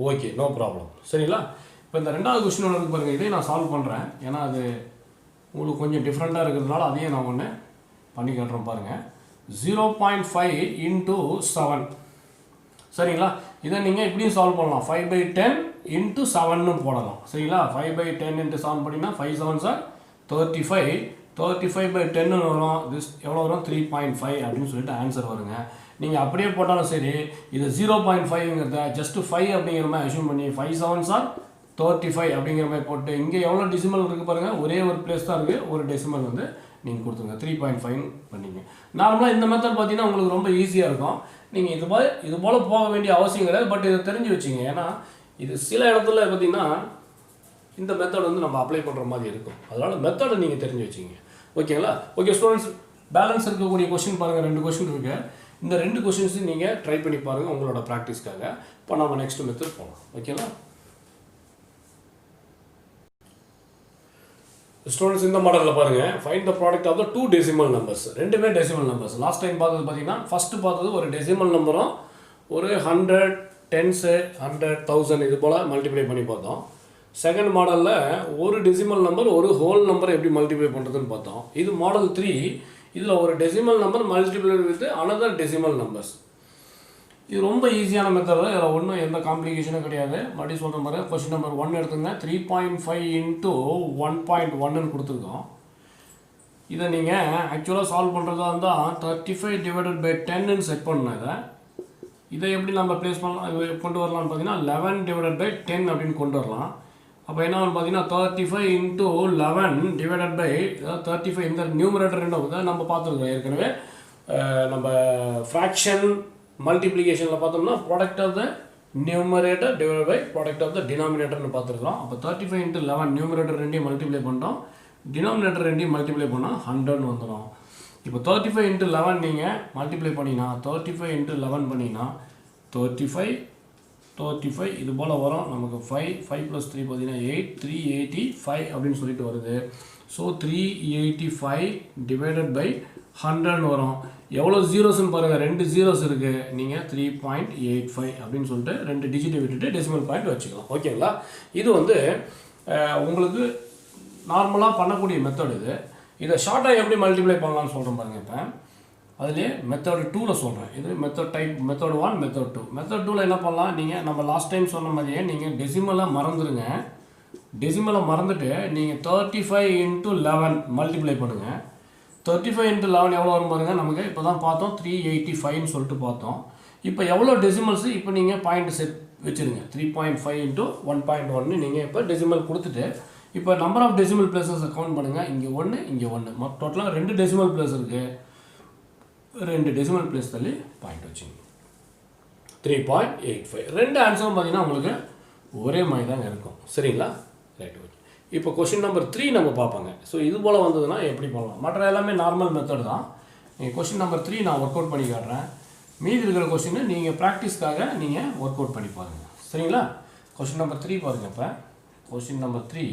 ஓகே, நோ ப்ராப்ளம். சரிங்களா? இப்போ இந்த 2வது கொஸ்டின் ஒன்று இருக்கு பாருங்கள். இதையும் நான் சால்வ் பண்ணுறேன். ஏன்னா அது உங்களுக்கு கொஞ்சம் டிஃப்ரெண்ட்டாக இருக்கிறதுனால அதையும் நான் ஒன்று பண்ணி காட்டுறேன் பாருங்கள். 0.5 இன்ட்டு 7 சரிங்களா? இதை நீங்கள் இப்படியும் சால்வ் பண்ணலாம். 5/10 இன்ட்டு 7ன்னு போடலாம். சரிங்களா? 5/10 இன்ட்டு 7 பண்ணிங்கன்னா 5 7s are 35 35/10 வரும். திஸ் எவ்வளோ வரும்? 3.5 அப்படின்னு சொல்லிட்டு ஆன்சர் வருங்க. நீங்கள் அப்படியே போட்டாலும் சரி, இது 0.5ங்கிறத ஜஸ்ட்டு 5 அப்படிங்கிற மாதிரி அஷ்யூம் பண்ணி 5 7s are 35 அப்படிங்கிற மாதிரி போட்டு இங்கே எவ்வளோ டெசிமல் இருக்குது பாருங்கள். ஒரே ஒரு பிளேஸ் தான் இருக்குது. ஒரு டெசிமல் வந்து நீங்கள் கொடுத்துருங்க. 3.5 பண்ணிங்க. நார்மலாக இந்த மெத்தட் பார்த்தீங்கன்னா உங்களுக்கு ரொம்ப ஈஸியாக இருக்கும். நீங்கள் இது போல் போக வேண்டிய அவசியம் கிடையாது. பட் இதை தெரிஞ்சு வச்சுங்க. ஏன்னா இது சில இடத்துல பார்த்தீங்கன்னா இந்த மெத்தட் வந்து நம்ம அப்ளை பண்ணுற மாதிரி இருக்கும். அதனால் மெத்தடை நீங்கள் தெரிஞ்சு வச்சுங்க. ஓகேங்களா? ஓகே ஸ்டூடெண்ட்ஸ், பேலன்ஸ் இருக்கக்கூடிய கொஸ்டின் பாருங்கள். 2 கொஸ்டின் இருக்குது. இந்த 2 கொஸ்டின்ஸையும் நீங்கள் ட்ரை பண்ணி பாருங்கள் உங்களோட ப்ராக்டிஸ்க்காக. இப்போ நம்ம நெக்ஸ்ட் மெத்தட் போகலாம். ஓகேங்களா? ஸ்டூடெண்ட்ஸ், இந்த மாடலில் பாருங்கள். Find the product of the 2 decimal numbers. ரெண்டுமே டெசிமல் நம்பர்ஸ். லாஸ்ட் டைம் பார்த்தது பார்த்தீங்கன்னா ஃபஸ்ட்டு பார்த்தது ஒரு டெசிமல் நம்பரும் ஒரு 100 10s 100 1000 இது போல் மல்டிப்ளை பண்ணி பார்த்தோம். செகண்ட் மாடலில் ஒரு டெசிமல் நம்பர் ஒரு ஹோல் நம்பரை எப்படி மல்டிப்ளை பண்ணுறதுன்னு பார்த்தோம். இது மாடல் 3. இதில் ஒரு decimal number multiply with another decimal numbers. இது ரொம்ப ஈஸியான மெத்தட். இதில் ஒன்றும் எந்த காம்ப்ளிகேஷனும் கிடையாது. மறுபடியும் சொல்கிற மாதிரி கொஸ்டின் நம்பர் 1 எடுத்துங்க. 3.5 இன்ட்டு 1.1ன்னு கொடுத்துருக்கோம். இதை நீங்கள் ஆக்சுவலாக சால்வ் பண்ணுறதா இருந்தால் 35/10ன்னு செட் பண்ணேன். இதை எப்படி நம்ம ப்ளேஸ் பண்ணலாம் கொண்டு வரலாம்னு பார்த்தீங்கன்னா 11/10 அப்படின்னு கொண்டு வரலாம். அப்போ என்ன பார்த்தீங்கன்னா 35 இன்ட்டு 11 டிவைடட் பை 35. இந்த நியூமரேட்டர் என்ன நம்ம பார்த்துருக்கோம் ஏற்கனவே. நம்ம ஃப்ராக்ஷன் மல்டிப்ளிகேஷனில் பார்த்தோம்னா product of the numerator divide by product of the டினாமினேட்டர்னு பார்த்துருக்கோம். அப்போ 35 into 11 நியூமரேட்டர் ரெண்டையும் மல்டிப்ளை பண்ணுறோம், டினாமினேட்டர் ரெண்டையும் மல்டிப்ளை பண்ணால் 100 வந்துடும். இப்போ 35 into 11 நீங்கள் மல்டிப்ளை பண்ணிங்கன்னா 35 into 11 பண்ணிங்கன்னா 35 இது போல் வரும். நமக்கு 5 + 3 பார்த்தீங்கன்னா 8, 385 அப்படின்னு சொல்லிட்டு வருது. ஸோ 385 டிவைடட் பை 100 வரும். எவ்வளோ ஜீரோஸ்ன்னு பாருங்கள், 2 ஜீரோஸ் இருக்குது. நீங்கள் 3.85 அப்படின்னு சொல்லிட்டு 2 டிஜிட்டை விட்டுட்டு டெசிமல் பாயிண்ட் வச்சுக்கலாம். ஓகேங்களா? இது வந்து உங்களுக்கு நார்மலாக பண்ணக்கூடிய மெத்தட். இதை ஷார்ட்டாக எப்படி மல்டிப்ளை பண்ணலாம்னு சொல்கிறேன் பாருங்கள். இப்போ அதுலேயே மெத்தட் 2ல் சொல்கிறேன். இது மெத்தட் 1, மெத்தட் 2. மெத்தட் 2ல் என்ன பண்ணலாம், நீங்கள் நம்ம லாஸ்ட் டைம் சொன்ன மாதிரியே நீங்கள் டெசிமலை மறந்துடுங்க. டெசிமலை மறந்துட்டு நீங்கள் 35 into 11 மல்டிப்ளை பண்ணுங்கள். 35 into 11 எவ்வளோ வரும் பாருங்கள். நமக்கு இப்போ தான் பார்த்தோம் 385ன்னு சொல்லிட்டு பார்த்தோம். இப்போ எவ்வளோ டெசிமல்ஸு இப்போ நீங்கள் பாயிண்ட் செட் வச்சுருங்க. 3.5 into 1.1 நீங்கள் இப்போ டெசிமல் கொடுத்துட்டு இப்போ நம்பர் ஆஃப் டெசிமல் பிளேசஸை கவுண்ட் பண்ணுங்கள். இங்கே 1, இங்கே 1, டோட்டலாக 2 டெசிமல் பிளேஸ் இருக்குது. 2 டெசிமல் பிளேஸ் தள்ளி பாயிண்ட் வச்சுங்க. 3.85. 2 ஆன்சரும் பார்த்தீங்கன்னா உங்களுக்கு ஒரே மாதிரி தாங்க இருக்கும். சரிங்களா? Right, okay. இப்போ கொஷின் நம்பர் 3 நம்ம பார்ப்பாங்க. ஸோ இது போல் வந்ததுன்னா எப்படி பண்ணலாம்? மற்ற எல்லாமே நார்மல் மெத்தட் தான். நீங்கள் கொஷின் நம்பர் 3 நான் ஒர்க் அவுட் பண்ணி காட்டுறேன். மீதி இருக்கிற கொஷினை நீங்கள் ப்ராக்டிஸ்க்காக நீங்கள் ஒர்க் அவுட் பண்ணி பாருங்கள். சரிங்களா? கொஷின் நம்பர் 3 பாருங்கள். இப்போ கொஷின் நம்பர் 3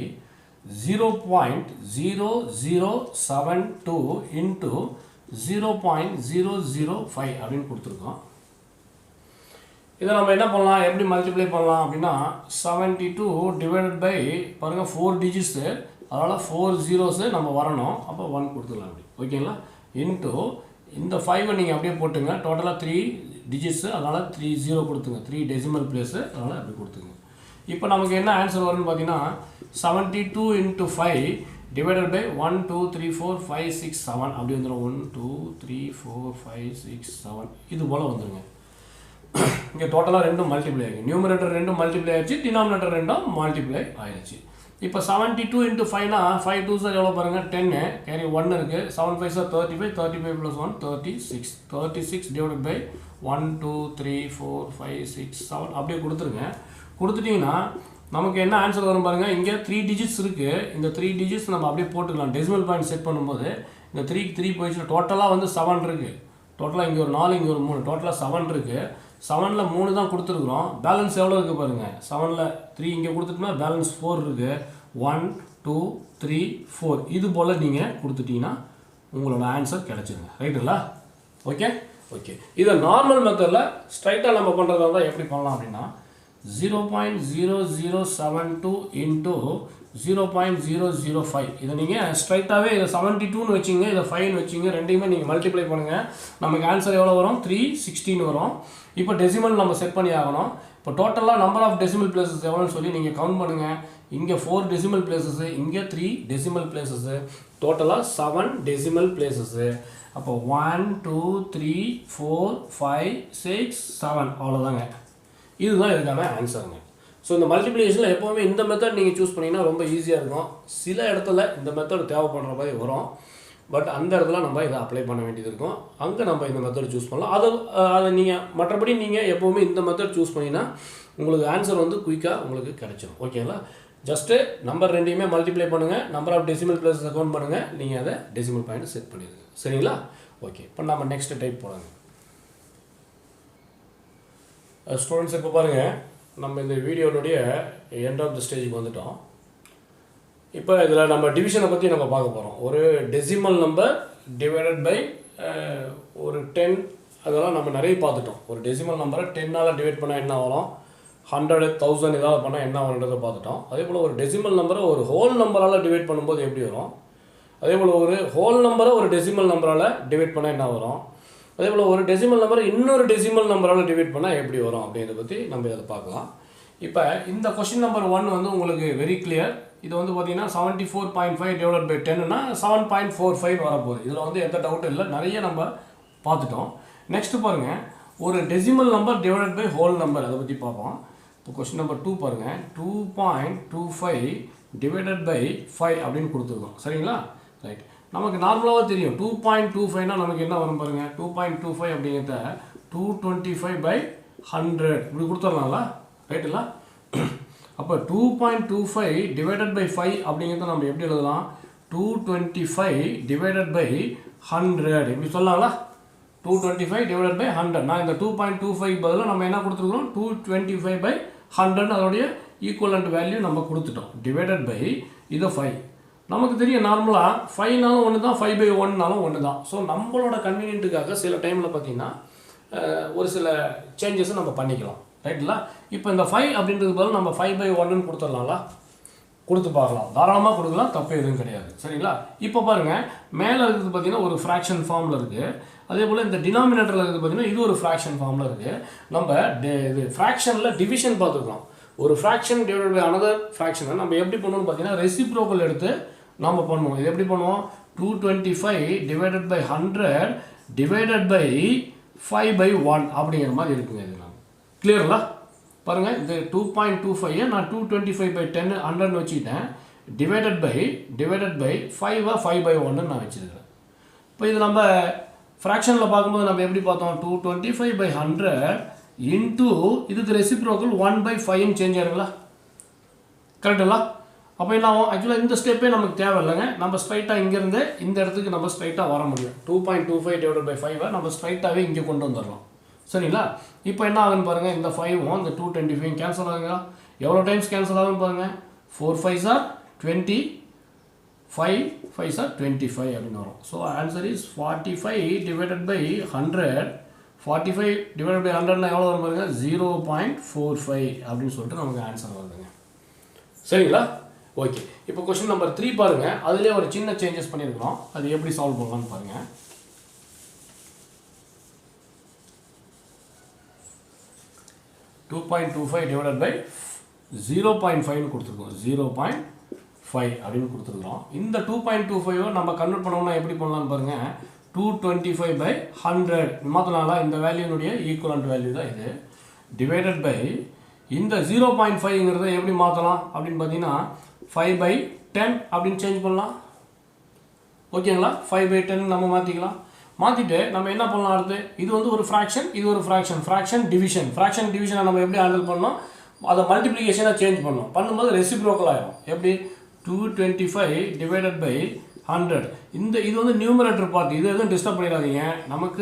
0.0072 into 0.005 அப்படின்னு கொடுத்துருக்கோம். இதை நம்ம என்ன பண்ணலாம், எப்படி மல்டிப்ளை பண்ணலாம் அப்படின்னா 72 டிவைடட் பை பாருங்கள் 4 டிஜிட்ஸு, அதனால் 4 ஜீரோஸு நம்ம வரணும். அப்போ 1 கொடுத்துக்கலாம் அப்படி. ஓகேங்களா? இன்ட்டு இந்த 5 நீங்கள் அப்படியே போட்டுங்க. டோட்டலாக 3 டிஜிட்ஸு, அதனால் 3 0 கொடுத்துங்க. 3 டெசிமல் பிளேஸு, அதனால் அப்படி கொடுத்துங்க. இப்போ நமக்கு என்ன ஆன்சர் வரும்னு பார்த்தீங்கன்னா 72 into 5 டிவைடட் பை 1 2 3 4 5 6 7 அப்படி வந்துடும். 1 2 3 4 5 6 7 இது போல் வந்துடுங்க. இங்கே டோட்டலாக 2 மல்டிப்ளை ஆகிடுச்சு. நியூமரேட்டர் 2 மல்டிப்ளை ஆகிடுச்சு, டினாமினேட்டர் 2 மல்டிப்ளை ஆகிடுச்சு. இப்போ 72 into 5னா 5 2s எவ்வளோ பாருங்கள், 10 கேரி 1 இருக்குது. 7 5s 35, 35 + 1 36. 36 டிவைடட் பை 1 2 3 4 5 6 7 அப்படியே கொடுத்துருங்க. கொடுத்துட்டிங்கன்னா நமக்கு என்ன ஆன்சர் வரும் பாருங்கள். இங்கே 3 டிஜிட்ஸ் இருக்குது. இந்த 3 டிஜிட்ஸ் நம்ம அப்படியே போட்டுக்கலாம். டெசிமல் பாயிண்ட் செட் பண்ணும்போது இந்த 3 போயிடுச்சு. டோட்டலாக வந்து 7 இருக்குது. டோட்டலாக இங்கே ஒரு 4, இங்கே ஒரு 3, டோட்டலாக 7 இருக்குது. 7ல் 3 தான் கொடுத்துருக்குறோம். பேலன்ஸ் எவ்வளோ இருக்குது பாருங்கள். 7ல் 3 இங்கே கொடுத்துட்டோம்னா பேலன்ஸ் 4 இருக்குது. 1 2 3 4 இது போல் நீங்கள் கொடுத்துட்டிங்கன்னா உங்களோட ஆன்சர் கிடச்சிருங்க. ரைட்டுங்களா? Okay okay. இதை நார்மல் மெத்தடில் ஸ்ட்ரைட்டாக நம்ம பண்ணுறதா இருந்தால் எப்படி பண்ணலாம் அப்படின்னா 0.0072 into 0.005 இதை நீங்கள் ஸ்ட்ரைட்டாகவே இதை 72ன்னு வச்சிங்க, இதை 5ன்னு வச்சிங்க. ரெண்டையுமே நீங்கள் மல்டிப்ளை பண்ணுங்கள். நமக்கு ஆன்சர் எவ்வளோ வரும்? 316 வரும். இப்போ டெசிமல் நம்ம செட் பண்ணி ஆகணும். இப்போ டோட்டலாக நம்பர் ஆஃப் டெசிமல் பிளேசஸ் எவ்வளோன்னு சொல்லி நீங்கள் கவுண்ட் பண்ணுங்கள். இங்கே 4 டெசிமல் பிளேசஸ்ஸு, இங்கே 3 டெசிமல் பிளேசஸ்ஸு, டோட்டலாக 7 டெசிமல் பிளேசஸ்ஸு. அப்போ 1 2 3 4 5 6 7 அவ்வளோதாங்க. இதுதான் இதுக்கான ஆன்சருங்க. ஸோ இந்த மல்டிப்ளிகேஷனில் எப்போவுமே இந்த மெத்தட் நீங்கள் சூஸ் பண்ணிங்கன்னா ரொம்ப ஈஸியாக இருக்கும். சில இடத்துல இந்த மெத்தட் தேவைப்படுற மாதிரி வரும். பட் அந்த இடத்துல நம்ம இதை அப்ளை பண்ண வேண்டியது இருக்கும். அங்கே நம்ம இந்த மெத்தட் சூஸ் பண்ணலாம். அதை நீங்கள் மற்றபடி நீங்கள் எப்போவுமே இந்த மெத்தட் சூஸ் பண்ணிங்கன்னா உங்களுக்கு ஆன்சர் வந்து குயிக்காக உங்களுக்கு கிடைச்சிடும். ஓகேங்களா? ஜஸ்ட்டு நம்பர் ரெண்டையுமே மல்டிப்ளை பண்ணுங்கள். Number of decimal places account பண்ணுங்கள். நீங்கள் அதை டெசிமல் பாயிண்ட் செட் பண்ணிடுங்க. சரிங்களா? ஓகே. இப்போ நம்ம நெக்ஸ்ட் டைப் போகிறாங்க. ஸ்டூடெண்ட்ஸ் இப்போ பாருங்கள், நம்ம இந்த வீடியோனுடைய எண்ட் ஆஃப் த ஸ்டேஜுக்கு வந்துட்டோம். இப்போ இதில் நம்ம டிவிஷனை பற்றி நம்ம பார்க்க போகிறோம். ஒரு டெசிமல் நம்பர் டிவைடட் பை ஒரு 10 அதெல்லாம் நம்ம நிறைய பார்த்துட்டோம். ஒரு டெசிமல் நம்பரை 10ஆல் டிவைட் பண்ணால் என்ன வரும், 100 1000 ஏதாவது பண்ணால் என்ன வருன்றதை பார்த்துட்டோம். அதே போல் ஒரு டெசிமல் நம்பரை ஒரு ஹோல் நம்பரால் டிவைட் பண்ணும்போது எப்படி வரும், அதே போல் ஒரு ஹோல் நம்பரை ஒரு டெசிமல் நம்பரால் டிவைட் பண்ணால் என்ன வரும், அதே போல் ஒரு டெசிமல் நம்பரை இன்னொரு டெசிமல் நம்பரால் டிவைட் பண்ணால் எப்படி வரும் அப்படின்றத பற்றி நம்ம இதை பார்க்கலாம். இப்போ இந்த கொஸ்டின் நம்பர் 1 வந்து உங்களுக்கு வெரி கிளியர். இது வந்து பார்த்தீங்கன்னா 74.5 டிவைடட் பை 10னா 7.45 வரப்போகுது. இதில் வந்து எந்த டவுட்டும் இல்லை, நிறைய நம்ம பார்த்துட்டோம். நெக்ஸ்ட்டு பாருங்கள், ஒரு decimal number divided by whole number, அதை பற்றி பார்ப்போம். இப்போ கொஸ்டின் நம்பர் 2 பாருங்கள், 2.25 டிவைடட் பை 5 அப்படின்னு கொடுத்துருக்கோம். சரிங்களா? ரைட். நமக்கு நார்மலாக தெரியும் 2.25னா நமக்கு என்ன வரும் பாருங்கள். 2.25 அப்படிங்கிறத 225 பை 100 இப்படி கொடுத்துடலாம்ல, ரைட்டுங்களா? அப்போ 2.25 டிவைடட் பை 5 அப்படிங்கிறத நம்ம எப்படி எழுதலாம்? 225 டிவைடட் பை 100 இப்படி சொல்லலாங்களா? 225 டிவைடட் பை 100. நான் இந்த 2.25 பதிலாக நம்ம என்ன கொடுத்துருக்கோம்? 225 பை 100 அதோடைய ஈக்குவலண்ட் வேல்யூ நம்ம கொடுத்துட்டோம். டிவைடட் பை இது 5. நமக்கு தெரியும் நார்மலாக 5னாலும் ஒன்று தான், 5/1னாலும் ஒன்று தான். ஸோ நம்மளோட கன்வீனியன்ட்டுக்காக சில டைமில் பார்த்தீங்கன்னா ஒரு சில சேஞ்சஸை நம்ம பண்ணிக்கலாம், ரைட்டுங்களா? இப்போ இந்த 5 அப்படின்றது பதில் நம்ம 5/1ன்னு கொடுத்துடலாம்ல, கொடுத்து பார்க்கலாம். தாராளமாக கொடுக்கலாம், தப்பு எதுவும் கிடையாது, சரிங்களா? இப்போ பாருங்கள், மேலே இருக்கிறது பார்த்தீங்கன்னா ஒரு ஃப்ராக்ஷன் ஃபார்மில் இருக்குது. அதே போல் இந்த டினாமினேட்டரில் இருக்கிறது பார்த்தீங்கன்னா இது ஒரு ஃப்ராக்ஷன் ஃபார்மில் இருக்குது. நம்ம இது ஃப்ராக்ஷனில் டிவிஷன் பார்த்துருக்கோம். ஒரு ஃப்ராக்ஷன் டிவைடட் பை அனதர் ஃப்ராக்ஷனை நம்ம எப்படி பண்ணுவோம்னு பார்த்தீங்கன்னா ரெசிப்ரோக்கல் எடுத்து நம்ம பண்ணுவோம். இது எப்படி பண்ணுவோம்? 225 டிவைடட் பை 100 டிவைடட் பை 5/1 அப்படிங்கிற மாதிரி இருக்குங்க. இது நான் கிளியர்ல பாருங்கள், இந்த 2.25 நான் 225/10 100 வச்சுக்கிட்டேன். டிவைடட் பை 5 5/1 நான் வச்சுருக்கிறேன். இப்போ இது நம்ம ஃப்ராக்ஷனில் பார்க்கும்போது நம்ம எப்படி பார்த்தோம்? 225/100 இன்டூ இதுக்கு ரெசிப்ரோக்கல் 1/5 சேஞ்ச் ஆயிருங்களா, கரெக்டுங்களா? அப்போ என்ன ஆகும்? ஆக்சுவலாக இந்த ஸ்டெப்பே நமக்கு தேவையில்லைங்க. நம்ம ஸ்ட்ரைட்டாக இங்கேருந்து இந்த இடத்துக்கு நம்ம ஸ்ட்ரைட்டாக வர முடியும். 2.25 டிவைடட் பை 5 நம்ம ஸ்ட்ரைட்டாகவே இங்கே கொண்டு வந்துடலாம், சரிங்களா? இப்போ என்ன ஆகுன்னு பாருங்கள், இந்த 5ம் இந்த 225 கேன்சல் ஆகுங்களா? எவ்வளோ டைம்ஸ் கேன்சல் ஆகுன்னு பாருங்கள். 4 5s are 20, 5 5s are 25 அப்படின்னு வரும். So answer is 45 divided by 100. 45 divided by 100னா எவ்வளோ வரும் பாருங்கள்? 0.45 அப்படின்னு சொல்லிட்டு நமக்கு ஆன்சர் வருதுங்க, சரிங்களா? ஓகே, இப்போ கொஸ்டின் நம்பர் 3 பாருங்கள். அதுலேயே ஒரு சின்ன சேஞ்சஸ் பண்ணியிருக்கிறோம். அது எப்படி சால்வ் பண்ணலான்னு பாருங்கள். 2.25 டிவைடட் பை 0.5 கொடுத்துருக்கோம். 0.5 அப்படின்னு கொடுத்துருக்குறோம். இந்த 2.25 நம்ம கன்வெர்ட் பண்ணோம்னா எப்படி பண்ணலாம்னு பாருங்கள். 225/100 மாற்றினால இந்த வேல்யூனுடைய ஈக்குவலண்ட் வேல்யூ தான் இது. டிவைடட் பை இந்த 0.5ங்கிறத எப்படி மாற்றலாம் அப்படின்னு பார்த்தீங்கன்னா 5/10 அப்படின்னு சேஞ்ச் பண்ணலாம். ஓகேங்களா? 5/10 நம்ம மாற்றிக்கலாம். மாற்றிட்டு நம்ம என்ன பண்ணலாம் அடுத்து? இது வந்து ஒரு ஃப்ராக்ஷன், இது ஒரு ஃப்ராக்ஷன் டிவிஷனை நம்ம எப்படி ஹேண்டில் பண்ணோம்? அதை மல்டிப்ளிகேஷனாக சேஞ்ச் பண்ணோம். பண்ணும்போது ரெசிப்ரோக்கல் ஆகிடும். எப்படி? 225 டிவைடட் பை 100. இது வந்து நியூமரேட்டர் பார்ட். இது எதுவும் டிஸ்டர்ப் பண்ணிடாதீங்க. நமக்கு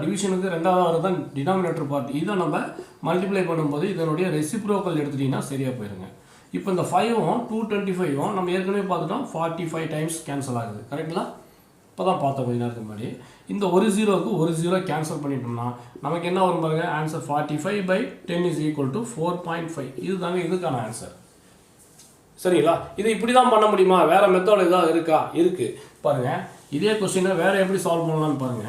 டிவிஷனுக்கு ரெண்டாவது தான் டினாமினேட்டர் பார்ட். இதை நம்ம மல்டிப்ளை பண்ணும்போது இதனுடைய ரெசிப்ரோக்கல் எடுத்துட்டிங்கன்னா சரியாக போயிருங்க. இப்போ இந்த 5ம் 225ம் நம்ம ஏற்கனவே பார்த்துட்டோம். 45 டைம்ஸ் கேன்சல் ஆகுது, கரெக்டுங்களா? இப்போ தான் பார்த்தோம் கொஞ்ச நேரத்துக்கு முன்னாடி. இந்த ஒரு ஜீரோவுக்கு ஒரு ஜீரோ கேன்சல் பண்ணிட்டோம்னா நமக்கு என்ன வரும் பாருங்க? Answer 45/10 is equal to 4.5. இதுதாங்க இதுக்கான ஆன்சர், சரிங்களா? இது இப்படி தான் பண்ண முடியுமா? வேற மெத்தட் ஏதாவது இருக்கா? இருக்கு பாருங்க. இதே கொஸ்டினை வேற எப்படி சால்வ் பண்ணலாம்னு பாருங்க.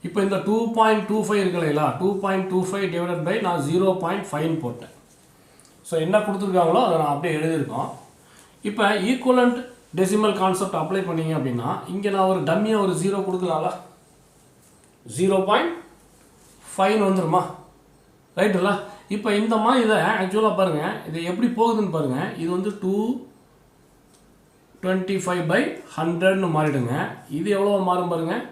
இப்போ இந்த 2.25 இருக்கு இல்லைங்களா? 2.25 டிவைடட் பை நான் 0.5 போட்டேன். ஸோ என்ன கொடுத்துருக்காங்களோ அதை நான் அப்படியே எழுதியிருக்கோம். இப்போ ஈக்குவலண்ட் டெசிமல் கான்செப்ட் அப்ளை பண்ணீங்க அப்படின்னா இங்கே நான் ஒரு டம்மியாக ஒரு 0 கொடுக்கலாம்ல, 0.5 வந்துருமா, ரைட்டுங்களா? இப்போ இந்த மாதிரி இதை ஆக்சுவலாக பாருங்கள், இது எப்படி போகுதுன்னு பாருங்கள். இது வந்து 225/100ன்னு மாறிடுங்க. இது எவ்வளோ மாறும் பாருங்கள்.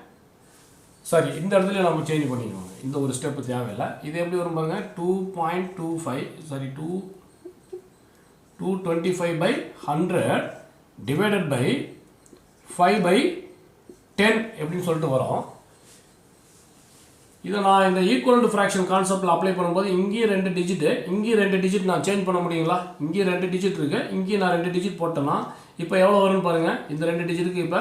சரி, இந்த இடத்துல நம்ம சேஞ்ச் பண்ணிக்கோங்க. இந்த ஒரு ஸ்டெப்பு தேவையில்லை. இது எப்படி வரும் பாருங்கள். 225/100 டிவைடட் பை 5/10 எப்படின்னு சொல்லிட்டு வரும். இதை நான் இந்த ஈக்குவல் டு ஃப்ராக்ஷன் கான்செப்டில் அப்ளை பண்ணும்போது இங்கேயும் 2 டிஜிட்டு, இங்கேயும் 2 டிஜிட் நான் சேஞ்ச் பண்ண முடியுங்களா? இங்கேயும் 2 டிஜிட் இருக்குது, இங்கேயும் நான் 2 டிஜிட் போட்டேன்னா இப்போ எவ்வளோ வரும்னு பாருங்கள். இந்த 2 டிஜிட்டுக்கு இப்போ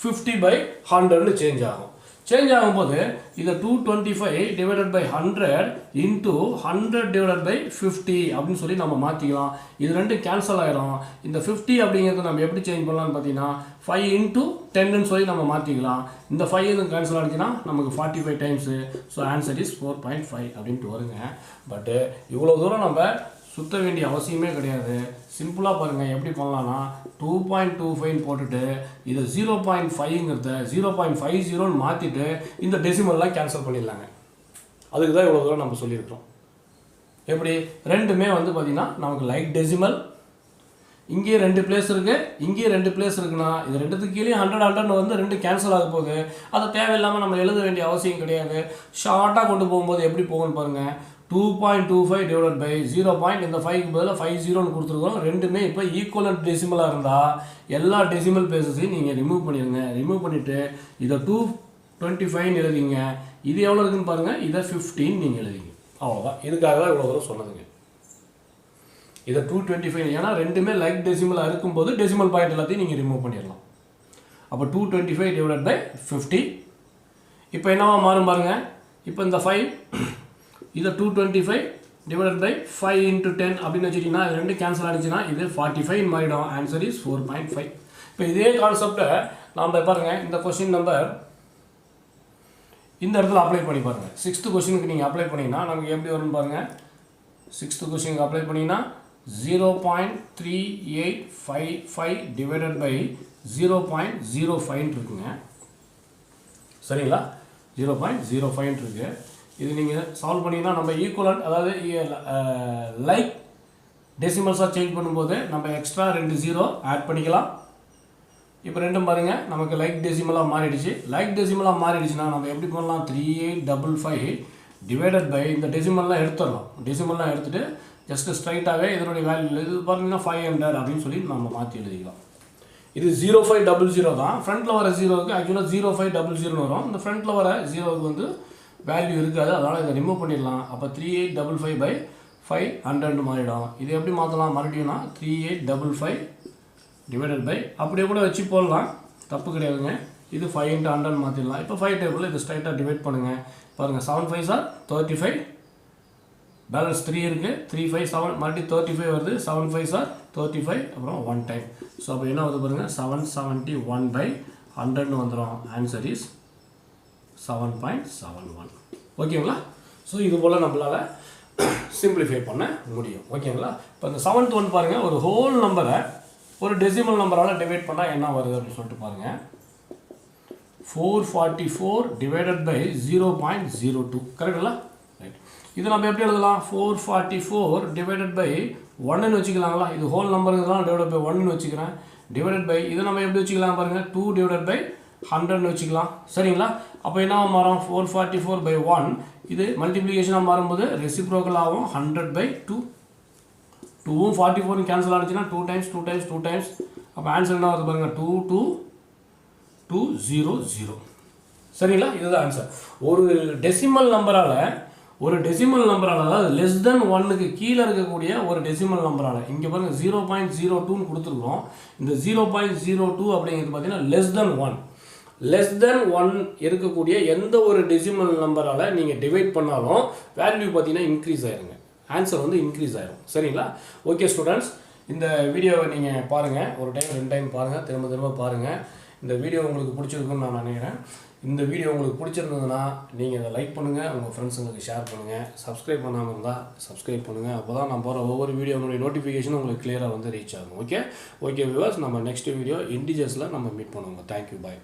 50/100ன்னு சேஞ்ச் ஆகும். சேஞ்ச் ஆகும்போது இதை 225 divided by 100 into 100 divided by 50 அப்படின்னு சொல்லி நம்ம மாற்றிக்கலாம். இது ரெண்டும் கேன்சல் ஆகிடும். இந்த 50 அப்படிங்கிறது நம்ம எப்படி சேஞ்ச் பண்ணலாம்னு பார்த்தீங்கன்னா 5 × 10ன்னு சொல்லி நம்ம மாற்றிக்கலாம். இந்த 5 எதுவும் கேன்சல் ஆகிடுச்சுன்னா நமக்கு 45 டைம்ஸு. ஸோ ஆன்சர் இஸ் 4.5 அப்படின்ட்டு வருங்க. பட்டு இவ்வளோ தூரம் நம்ம சுற்ற வேண்டிய அவசியமே கிடையாது. சிம்பிளாக பாருங்கள் எப்படி பண்ணலான்னா 2.25 போட்டுட்டு இதை 0.5ங்கிறத 0.50ன்னு மாற்றிட்டு இந்த டெசிமல்லாம் கேன்சல் பண்ணிடலாங்க. அதுக்கு தான் இவ்வளோ தூரம் நம்ம சொல்லியிருக்கிறோம். எப்படி ரெண்டுமே வந்து பார்த்திங்கன்னா நமக்கு லைக் டெசிமல், இங்கே 2 பிளேஸ் இருக்குது, இங்கே 2 பிளேஸ் இருக்குன்னா இது ரெண்டுத்துக்கு கீழே 100 100 வந்து 2 கேன்சல் ஆக போகுது. அதை தேவையில்லாமல் நம்ம எழுத வேண்டிய அவசியம் கிடையாது. ஷார்ட்டாக கொண்டு போகும்போது எப்படி போகும்னு பாருங்கள். 2.25 டிவைடட் பை 0. இந்த 5க்கு பதிலாக 50ன்னு கொடுத்துருக்கோம். ரெண்டுமே இப்போ ஈக்குவலன்ட் டெசிமலாக இருந்தால் எல்லா டெசிமல் பிளேஸஸையும் நீங்கள் ரிமூவ் பண்ணிடுங்க. ரிமூவ் பண்ணிவிட்டு இதை 225 எழுதிங்க. இது எவ்வளோ இருக்குன்னு பாருங்கள். இதை 15 நீங்கள் எழுதிங்க. அவ்வளோதான். இதுக்காக தான் இவ்வளோ தூரம் சொன்னதுங்க. இதை 225 ஏன்னா ரெண்டுமே லைக் டெசிமலாக இருக்கும்போது டெசிமல் பாயிண்ட் எல்லாத்தையும் நீங்கள் ரிமூவ் பண்ணிடலாம். அப்போ 225 டிவைடட் பை 50. இப்போ என்னவா மாறும் பாருங்கள். இப்போ இந்த 5 இதை 225 டிவைடட் பை 5 into 10 அப்படின்னு வச்சுட்டிங்கன்னா இது ரெண்டு கேன்சல் ஆகிடுச்சுன்னா இது 45 மாறிடும். Answer is 4.5. இப்போ இதே கான்செப்டை நாம் பாருங்கள். இந்த கொஸ்டின் நம்பர் இந்த இடத்துல அப்ளை பண்ணி பாருங்கள். 6th கொஸ்டினுக்கு நீங்கள் அப்ளை பண்ணிங்கன்னா நமக்கு எப்படி வரும்னு பாருங்கள். 6th கொஸ்டினுக்கு அப்ளை பண்ணிங்கன்னா 0.3855 டிவைடட் பை 0.05 இருக்குங்க. சரிங்களா? 0.05 இருக்கு. இது நீங்கள் சால்வ் பண்ணிங்கன்னா நம்ம ஈக்குவலன்ட் அதாவது லைக் டெசிமல்ஸாக சேஞ்ச் பண்ணும்போது நம்ம எக்ஸ்ட்ரா 2 0 ஆட் பண்ணிக்கலாம். இப்போ ரெண்டும் பாருங்கள் நமக்கு லைக் டெசிமலாக மாறிடுச்சு. லைக் டெசிமலாக மாறிடுச்சுன்னா நம்ம எப்படி பண்ணலாம். 3855 டிவைடட் பை இந்த டெசிமல்லாம் எடுத்துடலாம். டெசிமல்லாம் எடுத்துகிட்டு ஜஸ்ட்டு ஸ்ட்ரைட்டாகவே இதனுடைய வேல்யூ இது பார்த்தீங்கன்னா 500 அப்படின்னு சொல்லி நம்ம மாற்றி எழுதிக்கலாம். இது 0500 தான். ஃப்ரண்ட்டில் வர 0க்கு ஆக்சுவலாக 0500 வரும். இந்த ஃப்ரண்ட்டில் வர 0க்கு வந்து வேல்யூ இருக்காது. அதனால் இதை ரிமூவ் பண்ணிடலாம். அப்போ 3855 பை 500 மாறிடும். இது எப்படி மாற்றலாம் மறுபடியும்னா 3855 டிவைடட் பை அப்படியே கூட வச்சு போடலாம், தப்பு கிடையாதுங்க. இது 5 into 100 மாற்றிடலாம். இப்போ 5 டேபிளில் இது ஸ்ட்ரைட்டாக டிவைட் பண்ணுங்கள். பாருங்கள் 7 5s are 35, பேலன்ஸ் 3 இருக்குது. 3 5 7 மறுபடியும் 35 வருது. 7 5s are 35 அப்புறம் 1 டைம். ஸோ அப்போ என்ன வருது பாருங்கள். 771 பை 100 வந்துடும். Answer is 7.71. ஓகேங்களா? ஸோ இது போல் நம்மளால் சிம்பிளிஃபை பண்ண முடியும். ஓகேங்களா? இப்போ இந்த 7th ஒன் பாருங்கள். ஒரு ஹோல் நம்பரை ஒரு டெசிமல் நம்பரால் டிவைட் பண்ணால் என்ன வருது அப்படின்னு சொல்லிட்டு பாருங்கள். 444 டிவைடட் பை 0.02. கரெக்டுங்களா? ரைட். இது நம்ம எப்படி எழுதலாம். 444 டிவைடட் பை 1ன்னு வச்சுக்கலாங்களா. இது ஹோல் நம்பர் இதெல்லாம் டிவைடட் பை 1ன்னு வச்சுக்கிறேன். டிவைடட் பை இதை நம்ம எப்படி வச்சுக்கலாம் பாருங்கள். 2 டிவைடட் பை 100ன்னு வச்சுக்கலாம். சரிங்களா? அப்போ என்ன மாறும். 444 பை 1 இது மல்டிப்ளிகேஷனாக மாறும்போது ரெசிப்ரோக்கல் ஆகும். 100 பை 2. 2ம் 44 கேன்சல் ஆனிச்சுன்னா 2 times 2 times 2 times. அப்போ ஆன்சர் என்ன வருது பாருங்கள். 22200. சரிங்களா? இதுதான் ஆன்சர். ஒரு டெசிமல் நம்பரால் அதாவது லெஸ் தென் 1க்கு கீழே இருக்கக்கூடிய ஒரு டெசிமல் நம்பரால் இங்கே பாருங்கள் 0.02ன்னு கொடுத்துருக்கோம். இந்த 0.02 அப்படிங்கிறது பார்த்தீங்கன்னா லெஸ் தென் 1 இருக்கக்கூடிய எந்த ஒரு டெசிமல் நம்பரால் நீங்கள் டிவைட் பண்ணாலும் வேல்யூ பார்த்தீங்கன்னா இன்க்ரீஸ் ஆயிருங்க. ஆன்சர் வந்து இன்க்ரீஸ் ஆகிடும். சரிங்களா? ஓகே ஸ்டூடெண்ட்ஸ், இந்த வீடியோவை நீங்கள் பாருங்கள். ஒரு டைம் 2 டைம் பாருங்கள். திரும்ப பாருங்கள். இந்த வீடியோ உங்களுக்கு பிடிச்சிருக்குன்னு நான் நினைக்கிறேன். இந்த வீடியோ உங்களுக்கு பிடிச்சிருந்ததுன்னா நீங்கள் இதை லைக் பண்ணுங்கள், உங்கள் ஃப்ரெண்ட்ஸுங்களுக்கு ஷேர் பண்ணுங்கள். சப்ஸ்கிரைப் பண்ணாமல் இருந்தால் சப்ஸ்கிரைப் பண்ணுங்கள். அப்போ தான் நான் போகிற ஒவ்வொரு வீடியோனுடைய நோட்டிஃபிகேஷனும் உங்களுக்கு கிளியராக வந்து ரீச் ஆகும். ஓகே வியூவர்ஸ், நம்ம நெக்ஸ்ட் வீடியோ இண்டிஜர்ஸில் நம்ம மீட் பண்ணுவோம். தேங்க்யூ, பாய்.